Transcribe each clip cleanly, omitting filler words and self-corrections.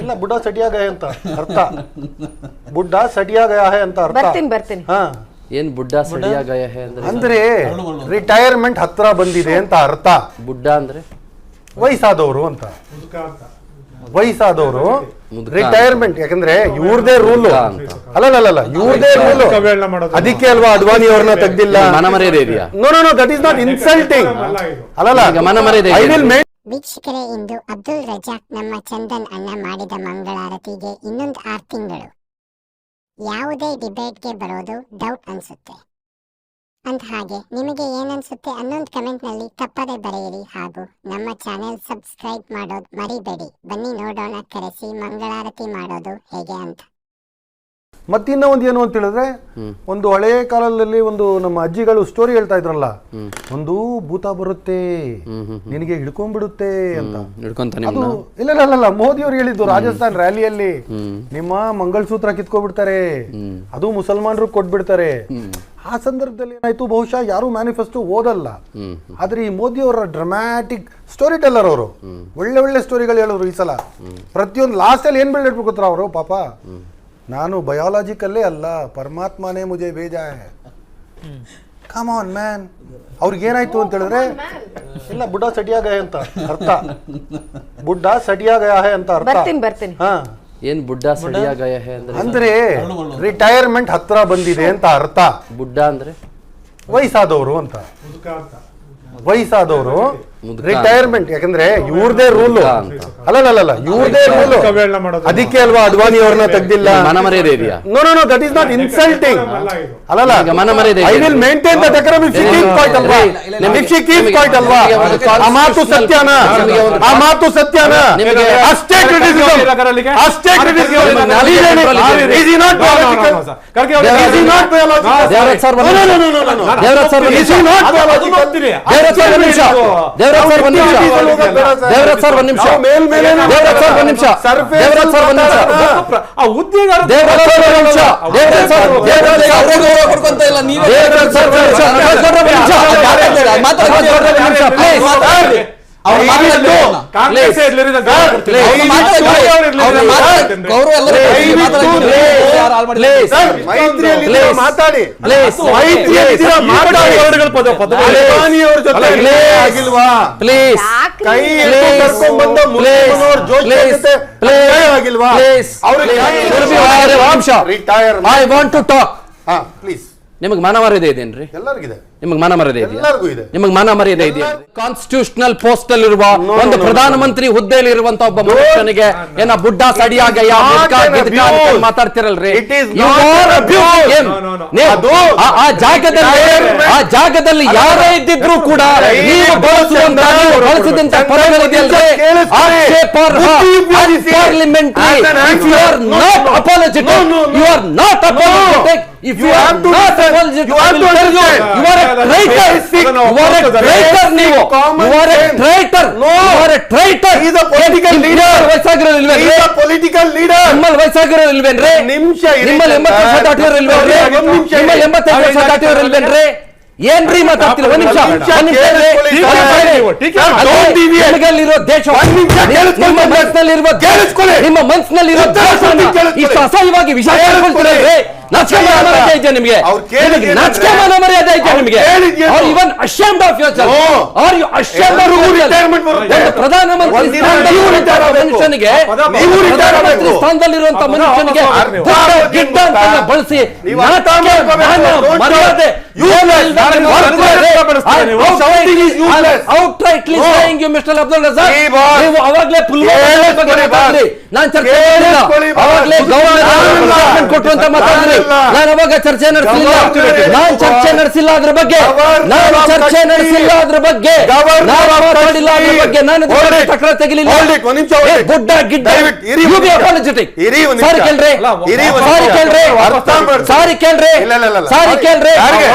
ಇಲ್ಲ ಬುಡ್ಡ ಸಟಿಯಾ ಗಯ ಅಂತ ಅರ್ಥ. ಬುಡ್ಡ ಸಟಿಯಾ ಗಯ ಹೈ ಅಂತ ಅರ್ಥ. ಬರ್ತೀನಿ. ಹಾ, ಏನ್ ಬುಡ್ಡ ಸಡಿಯಾ ಗಯ ಹೈ ಅಂದ್ರೆ ರಿಟೈರ್ಮೆಂಟ್ ಹತ್ರ ಬಂದಿದೆ ಅಂತ ಅರ್ಥ. ಬುಡ್ಡ ಅಂದ್ರೆ ವಯಸ್ಸಾದವರು ಅಂತ. ವಯಸ್ಸಾದವರು ರಿಟೈರ್ಮೆಂಟ್, ಯಾಕಂದ್ರೆ ಇವ್ರದೇ ರೂಲ್ ಅಲ್ಲ ಇವ್ರದೇ ರೂಲ್. ಅದಕ್ಕೆ ಅಲ್ವಾ ಅಡ್ವಾಣಿ ಅವ್ರನ್ನ ತೆಗ್ದಿಲ್ಲ. ಮನಮರ್ಯಾದೆ ಇದೆಯಾ? No that is not insulting. ಅಲ್ಲಲ್ಲ ಮನಮರ್ಯಾದೆ. ವೀಕ್ಷಕರೇ, ಇಂದು ಅಬ್ದುಲ್ ರಜಾಕ್ ನಮ್ಮ ಚಂದನ್ ಅಣ್ಣ ಮಾಡಿದ ಮಂಗಳಾರತಿಗೆ ಇನ್ನೊಂದು 6 ತಿಂಗಳು. ಯಾವುದೇ ಡಿಬೇಟ್ಗೆ ಬರೋದು ಡೌಟ್ ಅನ್ಸುತ್ತೆ. ಅಂದ ಹಾಗೆ ನಿಮಗೆ ಏನನ್ಸುತ್ತೆ ಅನ್ನೊಂದು ಕಮೆಂಟ್ ನಲ್ಲಿ ತಪ್ಪದೆ ಬರೆಯಿರಿ. ಹಾಗೂ ನಮ್ಮ ಚಾನೆಲ್ ಸಬ್ಸ್ಕ್ರೈಬ್ ಮಾಡೋದು ಮರಿಬೇಡಿ. ಬನ್ನಿ ನೋಡೋಣ ಕರೆಸಿ ಮಂಗಳಾರತಿ ಮಾಡೋದು ಹೇಗೆ ಅಂತ. ಮತ್ತಿನ್ನ ಒಂದು ಏನು ಅಂತ ಹೇಳಿದ್ರೆ, ಒಂದು ಹಳೆಯ ಕಾಲದಲ್ಲಿ ಒಂದು ನಮ್ಮ ಅಜ್ಜಿಗಳು ಸ್ಟೋರಿ ಹೇಳ್ತಾ ಇದ್ರಲ್ಲ, ಒಂದು ಭೂತ ಬರುತ್ತೆ ನಿನಗೆ ಹಿಡ್ಕೊಂಡ್ಬಿಡುತ್ತೆ ಅಂತ. ಅದು ಇಲ್ಲ ಮೋದಿ ಅವ್ರು ಹೇಳಿದ್ದು ರಾಜಸ್ಥಾನ್ ರ್ಯಾಲಿಯಲ್ಲಿ, ನಿಮ್ಮ ಮಂಗಳಸೂತ್ರ ಕಿತ್ಕೊಬಿಡ್ತಾರೆ, ಅದು ಮುಸಲ್ಮಾನರು ಕೊಟ್ಬಿಡ್ತಾರೆ. ಆ ಸಂದರ್ಭದಲ್ಲಿ ಏನಾಯ್ತು, ಬಹುಶಃ ಯಾರು ಮ್ಯಾನಿಫೆಸ್ಟೋ ಓದಲ್ಲ. ಆದ್ರೆ ಈ ಮೋದಿ ಅವರ ಡ್ರಾಮ್ಯಾಟಿಕ್ ಸ್ಟೋರಿ ಟೆಲ್ಲರ್ ಅವರು, ಒಳ್ಳೆ ಸ್ಟೋರಿಗಳು ಹೇಳೋರು. ಈ ಸಲ ಪ್ರತಿಯೊಂದು ಲಾಸ್ಟ್ ಅಲ್ಲಿ ಏನ್ ಬೆಳೆದಿಟ್ಬೇಕು ಗೊತ್ತಾ ಅವರು, ಪಾಪ ನಾನು ಬಯಾಲಜಿಕಲ್ಲೇ ಅಲ್ಲ, ಪರಮಾತ್ಮನೇ ಮುಜೆ ಬೇಜಾ ಹೈ. Come on man. ಅವ್ರಿಗೇನಾಯ್ತು ಅಂತ ಹೇಳಿದ್ರೆ, ಇಲ್ಲ ಬುಡ್ಡ ಸಟಿಯಾ ಗಯ ಅಂತ ಅರ್ಥ. ಬುಡ್ಡ ಸಟಿಯಾ ಗಯ ಹೈ ಅಂತ ಅರ್ಥ. ಬರ್ತೀನಿ. ಹಾ, ಏನ್ ಬುಡ್ಡ ಸಡಿಯಾ ಗಯ ಹೈ ಅಂದ್ರೆ ರಿಟೈರ್ಮೆಂಟ್ ಹತ್ರ ಬಂದಿದೆ ಅಂತ ಅರ್ಥ. ಬುಡ್ಡ ಅಂದ್ರೆ ವಯಸ್ಸಾದವರು ಅಂತ. ವಯಸ್ಸಾದವರು ರಿಟೈರ್ಮೆಂಟ್, ಯಾಕಂದ್ರೆ ಇವ್ರದೇ ರೂಲ್ ಅಲ್ಲ ಇವ್ರದೇ ರೂಲ್. ಅದಕ್ಕೆ ಅಲ್ವಾ ಅಡ್ವಾಣಿ ಅವ್ರನ್ನ ತೆಗ್ದಿಲ್ಲ. ಮನಮರ್ಯಾದೆ ಇದೆಯಾ? No that is not insulting. ಅಲ್ಲಲ್ಲ ಮನಮರ್ಯಾದೆ. I will maintain the decorum if she keeps quiet ಅಲ್ವಾ. ಇಫ್ ಶಿ ಕೀಪ್ಸ್ ಕ್ವೈಟ್ ಅಲ್ವಾ. ಆ ಮಾತು ಸತ್ಯನಾ? ಆ ಮಾತು ಸತ್ಯನಾ? ಅಷ್ಟೇ ಕ್ರಿಟಿಸಿಸಮ್. ಅಷ್ಟೇ criticism. Is he not biological? Is he not biological? Devaraj sir no Devaraj sir is he not biological? Devaraj sir ಒಂದು ನಿಮಿಷ. ದೇವರಾಜ್ ಸರ್ ಒಂದು ನಿಮಿಷ. ದೇವರಾಜ್ ಸರ್ ಒಂದು ನಿಮಿಷ. ದೇವರಾಜ್ ಸರ್ ಒಂದು ನಿಮಿಷ. ದೇವರಾಜ್ ಸರ್ ಒಂದು ನಿಮಿಷ. ಆ ಉದ್ಯೋಗ ದೇವರಾಜ್ ಸರ್ ಒಂದು ನಿಮಿಷ. ದೇವರಾಜ್ ಸರ್ ಕೊಡ್ಕೊಂತ ಇಲ್ಲ ನೀವು. ದೇವರಾಜ್ ಸರ್ ಒಂದು ನಿಮಿಷ. ಮಾತಾಡಿ ಅವ್ರು ಮಾತಾಡಲು ಕಾಂಗ್ರೆಸ್ ಇರಲಿಲ್ಲ. ಮಾತಾಡಿ ಆಗಿಲ್ವಾ? ಪ್ಲೀಸ್ ಕೈ ಕರ್ಕೊಂಡ್ಬಂದ ಆಗಿಲ್ವಾ? Retire. I want to talk. Please. ನಿಮಗೆ ಮನಮರ್ಯಾದೆ ಇದೆಯೇನ್ರಿ? ಎಲ್ಲರಿಗಿದೆ. ನಿಮಗೆ ಮನಮರ್ಯಾದೆ ಇದೆಯಾ? ಎಲ್ಲರಿಗೂ ಇದೆ. ನಿಮಗೆ ಮನಮರ್ಯಾದೆ ಇದೆಯಾ? ಕಾನ್ಸ್ಟಿಟ್ಯೂಷನಲ್ ಪೋಸ್ಟ್ ಅಲ್ಲಿರುವ ಒಂದು ಪ್ರಧಾನಮಂತ್ರಿ ಹುದ್ದೆಯಲ್ಲಿ ಇರುವಂತ ಒಬ್ಬ ಮನುಷ್ಯನಿಗೆ ಏನ ಬುಡ್ಡ ಸಡಿಯಾಗಯ್ಯ ಮಾತಾಡ್ತಿರಲ್ರಿ? ಆ ಜಾಗದಲ್ಲಿ ಯಾರೇ ಇದ್ದಿದ್ರು ಕೂಡ ನೀವು ಬಳಸಿದಂತ ಪದಗಳಿದೆಯಲ್ರಿ, parliamentary. You are not apologetic. You are not apologetic. If you are not apologetic, you are a traitor. You are a traitor. You are a traitor. You are a traitor. He is a political leader. ವಯಸ್ಸಾಗಿರೋದಿಲ್ವೇನ್ರಿ? He is a political leader. ನಿಮ್ಮಲ್ಲಿ ವಯಸ್ಸಾಗಿರೋದಿಲ್ವೇನ್ರಿ? ನಿಮಿಷ. ನಿಮ್ಮಲ್ಲಿ 80 ವರ್ಷ ದಾಟಿರೋದಿಲ್ವೇನ್ರಿ? ನಿಮ್ಮಲ್ಲಿ 85 ವರ್ಷ ದಾಟಿರೋದಿಲ್ವೇನ್ರಿ? ಏನ್ರಿ ಮಾತಾಡ್ತೀರ? ಒಂದ್ ನಿಮಿಷ ನಿಮಗಲ್ಲಿರೋ ದೇಶ, ನಿಮ್ಮ ಮನಸ್ಸಿನಲ್ಲಿರುವ ನಿಮ್ಮ ಮನಸ್ಸಿನಲ್ಲಿರೋ ಇಷ್ಟು ಅಸಹ್ಯವಾಗಿ ವಿಷಯ ಹೇಳ್ಕೊಳ್ತೀರಲ್ರಿ? ನಾಚಿಕೆ ಮರ್ಯಾದೆ ಇದೆಯಾ ನಿಮಗೆ? ನಾಚಿಕೆ ಮರ್ಯಾದೆ ಇದೆಯಾ ನಿಮಗೆ? Even ashamed of yourself. Are you ashamed of yourself? ಒಂದು ಪ್ರಧಾನಮಂತ್ರಿ ಮನುಷ್ಯನಿಗೆ, ಪ್ರಧಾನಮಂತ್ರಿ ಸ್ಥಾನದಲ್ಲಿರುವಂತ ಮನುಷ್ಯನಿಗೆ ಗಿಡ್ಡ ಅಂತ ಬಳಸಿ ಮರ್ಯಾದೆ outrightly saying you Mr. Abdul Razak, ನೀವು ಅವಾಗಲೇ ನಾನು ಚರ್ಚೆ ಮಾಡಿಲ್ಲ. ಅವಾಗಲೇ ಗವರ್ನರ್ ಕೊಟ್ಟುವಂತ ಮಾತಾಡಿದ್ರಿ. ನಾನು ಅವಾಗ ಚರ್ಚೆ ನಡೆಸಲಿಲ್ಲ. ನಾನು ಚರ್ಚೆ ನಡೆಸಿಲ್ಲ ಅದ್ರ ಬಗ್ಗೆ. ನಾನು ಚರ್ಚೆ ನಡೆಸಿಲ್ಲ ಅದ್ರ ಬಗ್ಗೆ. ನಾನು ಮಾತಾಡಿಲ್ಲ ಅದ್ರ ಬಗ್ಗೆ. ನಾನು ತಕರಾರು ತೆಗಿಲಿಲ್ಲ. ಗುಡ್ಡ ಗಿಡ್ಡ ಸಾರಿ ಕೇಳ್ರಿ. ಸಾರಿ ಕೇಳ್ರಿ. ಸಾರಿ ಕೇಳ್ರಿ. ಸಾರಿ ಕೇಳ್ರಿ.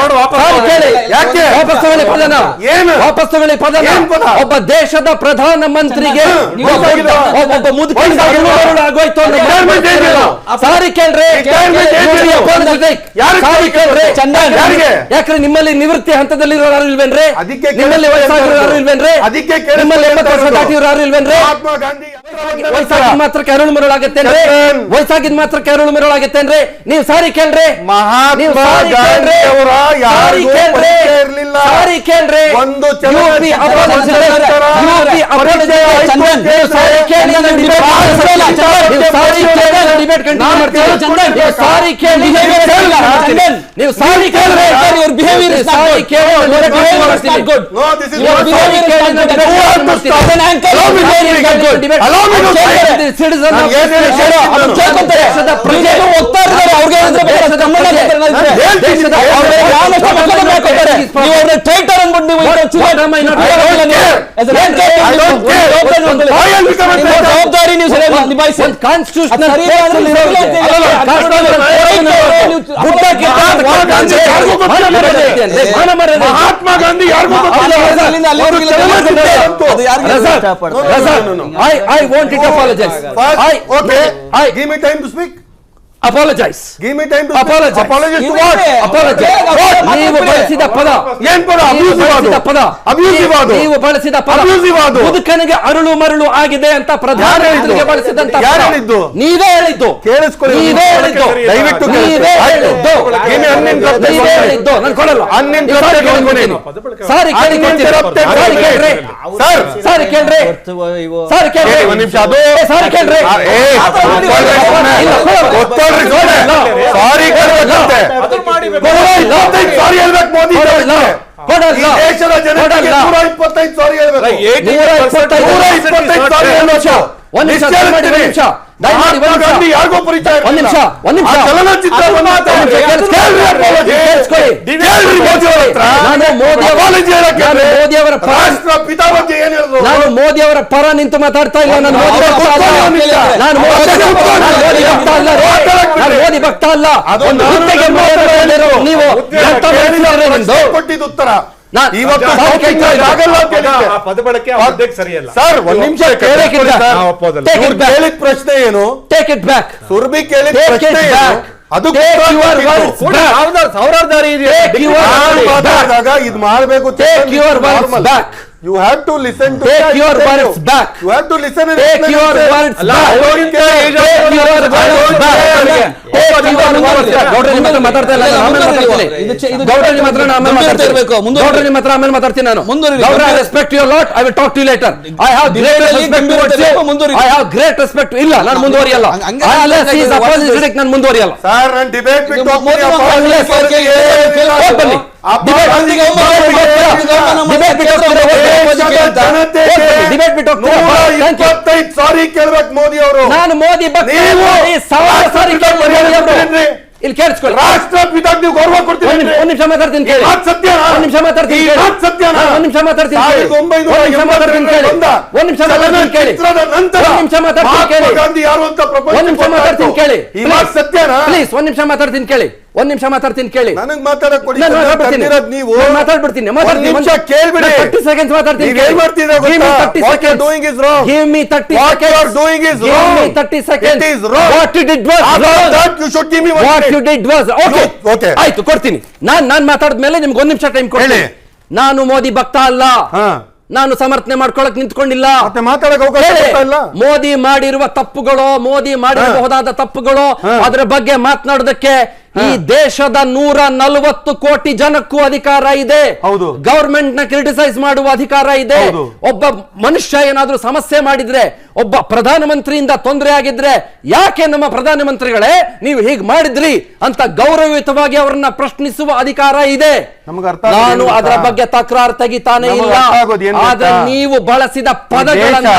ಸಾರಿ ಕೇಳಿ. ಯಾಕೆ ವಾಪಸ್ ತಗೊಳ್ಳಿ ಪದನ? ವಾಪಸ್ ತಗೊಳ್ಳಿ ಪದನ. ಒಬ್ಬ ದೇಶದ ಪ್ರಧಾನ ಮಂತ್ರಿಗೆ ಒಬ್ಬ ಮುದುಕ ಆಗೋಯ್ತು. ಸಾರಿ ಕೇಳ್ರಿ. ಸಾರಿ ಕೇಳ್ರಿ. ಚಂದನ್, ಯಾಕ್ರೆ ನಿಮ್ಮಲ್ಲಿ ನಿವೃತ್ತಿ ಹಂತದಲ್ಲಿರೋ ಯಾರು ಇಲ್ವೇನ್ರಿ? ನಿಮ್ಮಲ್ಲಿ ವಯಸ್ಸಾಗಿರೋ ಯಾರು ಇಲ್ವೇನ್ರಿ? ನಿಮ್ಮಲ್ಲಿ 80 ವರ್ಷ ದಾಟಿರೋ ಯಾರು ಇಲ್ವೇನ್ರಿ? ವಯಸ್ಸಾಗಿದ್ ಮಾತ್ರ ಕೆರಳು ಮರಳಾಗತ್ತೇನ್ರಿ? ವಯಸ್ಸಾಗಿದ್ ಮಾತ್ರ ಕೆರಳು ಮರಳಾಗತ್ತೇನ್ರಿ? ನೀವು ಸಾರಿ ಕೇಳ್ರಿ. ಮಹಾತ್ಮ ಗಾಂಧಿ ಅವರ ಯಾರಿಗೂ ಪರಿಚಯ ಇರಲಿಲ್ಲ. ಸಾರಿ ಕೇಳ್ರಿ. ಒಂದು ಚಲನಚಿತ್ರ ಮಹಾತ್ಮ ಗಾಂಧಿ ಯಾರಿಗೂ I want to apologize. Give me time to speak. Apologize. Give me time to Apologize. Apologize to what? Apologize. ನೀವು ಬಳಸಿದ ಪದ ಏನ್ ಪದ? Abusive ಅದು. ನೀವು ಬಳಸಿದ ಪದ Abusive ಅದು. ಮುದುಕನಿಗೆ ಅರಳು ಮರಳು ಆಗಿದೆ ಅಂತ ಪ್ರಧಾನಮಂತ್ರಿಗೆ ಬಳಸಿದಂತ ಪದ. ಯಾರು ಹೇಳಿದ್ದು? ನೀವೇ ಹೇಳಿದ್ದು. ಕೇಳಿಸ್ಕೊಳ್ಳಿ. ನೀವೇ ಹೇಳಿದ್ದು. ದಯವಿಟ್ಟು ನೀವೇ ಹೇಳಿದ್ದು. ನೀವೇ ಹೇಳಿದ್ದು. ನಾನು ಕೊಡಲ್ಲ. ಸಾರಿ ಕೇಳಿ ಕೊಡ್ತೀನಿ. ಸಾರಿ ಕೇಳ್ರಿ. ಸಾರಿ ಕೇಳ್ರಿ. ಸಾರಿ ಕೇಳ್ರಿ. ಒಂದು ನಿಮಿಷ ಅದು ಸಾರಿ ಕೇಳ್ರಿ. ಸಾರಿ ಕೇಳಬೇಕಂತೆ. ಸಾರಿ ಹೇಳ್ಬೇಕು ಮೋದಿ. ದೇಶದ ಜನತೆಗೆ 125 ಸಾರಿ ಹೇಳ್ಬೇಕು. 125 ಸಾರಿ ಹೇಳ್ಬೇಕು. ಗಾಂಧಿ ಯಾರಿಗೂ ಪರಿಚಯ ಚಲನಚಿತ್ರ ಪಿತಾ ಬಗ್ಗೆ ಏನ್ ಹೇಳಿದ್ರು? ನಾನು ಮೋದಿ ಅವರ ಪರ ನಿಂತು ಮಾತಾಡ್ತಾ ಇಲ್ಲ. ನಾನು ಮೋದಿ ಭಕ್ತ ಅಲ್ಲ. ನೀವು ಕೊಟ್ಟಿದ್ದು ಉತ್ತರ ಇವತ್ತು ಪದ ಬಳಕೆ ಸರಿಯಲ್ಲ ಸರ್. ಒಂದ್ ನಿಮಿಷ ಕೇಳಿದ ಪ್ರಶ್ನೆ ಏನು? Take it back. ಸುರ್ಬಿ ಕೇಳಿದ ಪ್ರಶ್ನೆ ಏನು? ಅದು ಸಾವಿರಾರು ಇದು ಮಾಡಬೇಕು. Take your words back. You have to listen to Take your words back. You have to listen and Take your words back. ಗೌಡ್ರ ನಿಮ್ಮ ಹತ್ರ ಮಾತಾಡ್ತಾ ಇಲ್ಲ. ಆಮೇಲೆ ಮಾತಾಡ್ತೀನಿ ನಾನು. ಗೌಡ್ರ, I respect you a lot. I will talk to you later. I have great respect towards you. I have great respect. ಇಲ್ಲ, ನಾನು ಮುಂದುವರಿಯಲ್ಲ. Unless he is apologetic, ನಾನು ಮುಂದುವರಿಯಲ್ಲ. ಸರ್, ನಾನು ಡಿಬೇಟ್ ಬಿಟ್ಟು ಹೋಗ್ತೀನಿ. ಸಾರಿ ಕೇಳ್ಬೇಕು ಮೋದಿ ಅವರು. ನಾನು ಮೋದಿ ಬಗ್ಗೆ ಸಾರಿ ಇಲ್ಲಿ ಕೇಳಿಸ್ಕೊಳ್ಳಿ. ರಾಷ್ಟ್ರಪಿತ ನೀವು ಗೌರವ ಕೊಡ್ತೀವಿ. ಒಂದ್ ನಿಮಿಷ ಮಾತಾಡ್ತೀನಿ ಕೇಳಿ. ಸತ್ಯ. ಒಂದ್ ನಿಮಿಷ ಮಾತಾಡ್ತೀನಿ ಕೇಳಿ. ಒಂದ್ ನಿಮಿಷ ಮಾತಾಡ್ತೀನಿ ಕೇಳಿ. ಒಂದ್ ನಿಮಿಷ ಮಾತಾಡ್ತೀನಿ ಕೇಳಿ. ಒಂದ್ ನಿಮಿಷ ಮಾತಾಡ್ತೀನಿ ಕೇಳಿ. ಒಂದ್ ನಿಮಿಷ ಮಾತಾಡ್ತೀನಿ ಕೇಳಿ. ಗಾಂಧಿ ಯಾರು ಅಂತ ಒಂದ್ ನಿಮಿಷ ಮಾತಾಡ್ತೀನಿ ಕೇಳಿ. ಸತ್ಯನಾ? ಪ್ಲೀಸ್ ಒಂದ್ ನಿಮಿಷ ಮಾತಾಡ್ತೀನಿ ಕೇಳಿ. ಒಂದ್ ನಿಮಿಷ ಮಾತಾಡ್ತೀನಿ ಕೇಳಿ. ನನಗೆ ಮಾತಾಡಕ್ ಕೊಡಿ. ನೀವು ಮಾತಾಡ್ಬಿಡ್ತೀನಿ. 30 seconds ಮಾತಾಡ್ತೀನಿ. ಏನ್ ಮಾಡ್ತಿದ್ದೀರಾ ಗೊತ್ತಾ? What you are doing is wrong. Give me 30 seconds. What you are doing is wrong. Give me 30 seconds. It is wrong. What you did was wrong. That you should give me one What minute. you did was okay. Okay. ಆಯ್ತು, ಕೊಡ್ತೀನಿ. ನಾನ್ ಮಾತಾಡಿದ್ಮೇಲೆ ನಿಮ್ಗೆ ಒಂದ್ ನಿಮಿಷ time ಕೊಡ್ತೀನಿ. ನಾನು ಮೋದಿ ಭಕ್ತ ಅಲ್ಲ. ನಾನು ಸಮರ್ಥನೆ ಮಾಡ್ಕೊಳಕ್ ನಿಂತ್ಕೊಂಡಿಲ್ಲ. ಮತ್ತೆ ಮಾತಾಡಕ್ ಅವಕಾಶ ಇಲ್ಲ. ಮೋದಿ ಮಾಡಿರುವ ತಪ್ಪುಗಳು, ಮೋದಿ ಮಾಡಿರಬಹುದಾದ ತಪ್ಪುಗಳು, ಅದರ ಬಗ್ಗೆ ಮಾತನಾಡೋದಕ್ಕೆ ಈ ದೇಶದ 140 ಕೋಟಿ ಜನಕ್ಕೂ ಅಧಿಕಾರ ಇದೆ. ಗವರ್ಮೆಂಟ್ ನ ಕ್ರಿಟಿಸೈಸ್ ಮಾಡುವ ಅಧಿಕಾರ ಇದೆ. ಒಬ್ಬ ಮನುಷ್ಯ ಏನಾದ್ರೂ ಸಮಸ್ಯೆ ಮಾಡಿದ್ರೆ, ಒಬ್ಬ ಪ್ರಧಾನಮಂತ್ರಿಯಿಂದ ತೊಂದರೆ ಆಗಿದ್ರೆ, ಯಾಕೆ ನಮ್ಮ ಪ್ರಧಾನಮಂತ್ರಿಗಳೇ ನೀವು ಹೀಗೆ ಮಾಡಿದ್ರಿ ಅಂತ ಗೌರವಯುತವಾಗಿ ಅವರನ್ನ ಪ್ರಶ್ನಿಸುವ ಅಧಿಕಾರ ಇದೆ. ನಾನು ಅದರ ಬಗ್ಗೆ ತಕರಾರು ತೆಗಿತಾನೆ ಇಲ್ಲ. ಆದ್ರೆ ನೀವು ಬಳಸಿದ ಪದಗಳನ್ನ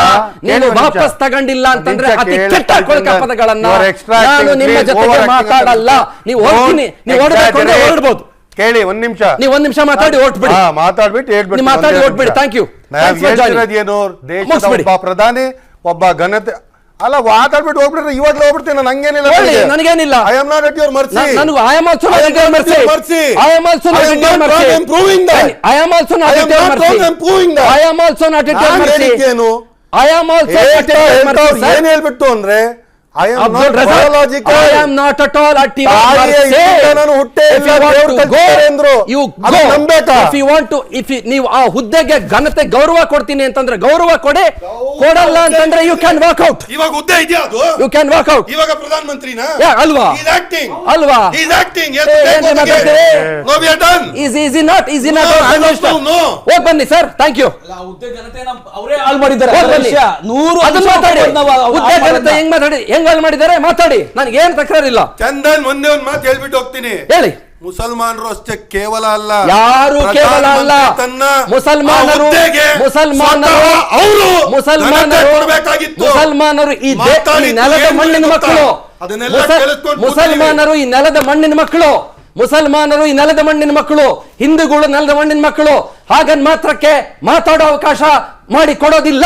ನೀವು ವಾಪಸ್ ತಗೊಂಡಿಲ್ಲ ಅಂತಂದ್ರೆ ಅತಿ ಕೆಟ್ಟ ಕೊಳಕ ಪದಗಳನ್ನ ನಾನು ನಿಮ್ಮ ಜೊತೆಗೆ ಮಾತಾಡಲ್ಲ. ನೀವು ಹೋಗ್ತೀನಿ, ನೀವು ಹೊರಡ್ಬೋದು. ಕೇಳಿ ಒಂದ್ ನಿಮಿಷ. ನೀವು ಒಂದ್ ನಿಮಿಷ ಮಾತಾಡಿ ಹೊರಟ್ಬಿಡಿ. ಮಾತಾಡಿ ಹೊರಟ್ಬಿಡಿ. Thank you. ಏನು ದೇಶದ ಒಬ್ಬ ಪ್ರಧಾನಿ, ಒಬ್ಬ ಘನತೆ ಅಲ್ಲ, ಮಾತಾಡ್ಬಿಟ್ಟು ಹೋಗ್ಬಿಟ್ರೆ ಇವಾಗ್ಲೂ ಹೋಗ್ಬಿಡ್ತೀನಿ. ನಾನು ಹಂಗೇನಿಲ್ಲ, ನನಗೇನಿಲ್ಲ. I am not at your mercy. ನನಗೂ I am also not at your mercy. I am also not at your mercy. I am proving that. I am also not at your mercy. I am proving that. I am also not at your mercy. ಏನು I am also not at your mercy. ಏನ್ ಹೇಳ್ಬಿಟ್ಟು ಅಂದ್ರೆ I am Abdul not Razak, biological. I am not at all at your ತಾಯಿಯ mercy. ಇದ್ರಿಂದ ನಾನು ಹುಟ್ಟೇ If ಇಲ್ಲ, you want ದೇವ್ರು to go, ಕಳ್ಸಿದ್ದಾರೆ ಅಂದ್ರು. you ಅದು go. ನಂಬೇಕಾ? If you want to, ನೀವು ಆ ಹುದ್ದೆಗೆ ಘನತೆ ಗೌರವ ಕೊಡ್ತೀನಿ ಅಂತಂದ್ರೆ ಗೌರವ ಕೊಡಿ, ಕೊಡಲ್ಲ ಅಂತಂದ್ರೆ ಯು ಕ್ಯಾನ್ ವಾಕ್ ಔಟ್. ಇವಾಗ ಹುದ್ದೆ ಇದೆಯಾ ಅದು? You can walk out. ಇವಾಗ ಪ್ರಧಾನಮಂತ್ರಿನಾ? ಅಲ್ವಾ? He's acting. ಅಲ್ವಾ? He's acting. Yes, ಏನ್ ಮಾತಾಡ್ತೀರಿ? No, we are done. Is not No. ಹೋಗ್ ಬನ್ನಿ ಸರ್, ಥ್ಯಾಂಕ್ ಯು. ಹುದ್ದೆ ಜನತೆನ ಅವರೇ ಹಾಳು ಮಾಡಿದ್ದಾರೆ. ಹೋಗ್ ಬನ್ನಿ. ಅದನ್ನ ಮಾತಾಡಿ. ಹುದ್ದೆ ಘನತೆ ಹೆಂಗ್ ಹಾಳು ಮಾಡಿದ್ದಾರೆ ಮಾತಾಡಿ, ನನಗೆ ಏನ್ ತಕರಾರಿಲ್ಲ. ಚಂದನ್ ಒಂದೇ ಒಂದ್ ಮಾತು ಹೇಳ್ಬಿಟ್ಟು ಹೋಗ್ತೀನಿ. ಹೇಳಿ. ಮುಸಲ್ಮಾನರು ಅಷ್ಟೇ ಕೇವಲ ಅಲ್ಲ, ಯಾರು ಕೇವಲ ಅಲ್ಲ, ಮುಸಲ್ಮಾನರು ಈ ನೆಲದ ಮಣ್ಣಿನ ಮಕ್ಕಳು, ಮುಸಲ್ಮಾನರು ಈ ನೆಲದ ಮಣ್ಣಿನ ಮಕ್ಕಳು, ಮುಸಲ್ಮಾನರು ಈ ನೆಲದ ಮಣ್ಣಿನ ಮಕ್ಕಳು, ಹಿಂದೂಗಳು ನೆಲದ ಮಣ್ಣಿನ ಮಕ್ಕಳು. ಹಾಗನ್ ಮಾತ್ರಕ್ಕೆ ಮಾತಾಡೋ ಅವಕಾಶ ಮಾಡಿ ಕೊಡೋದಿಲ್ಲ.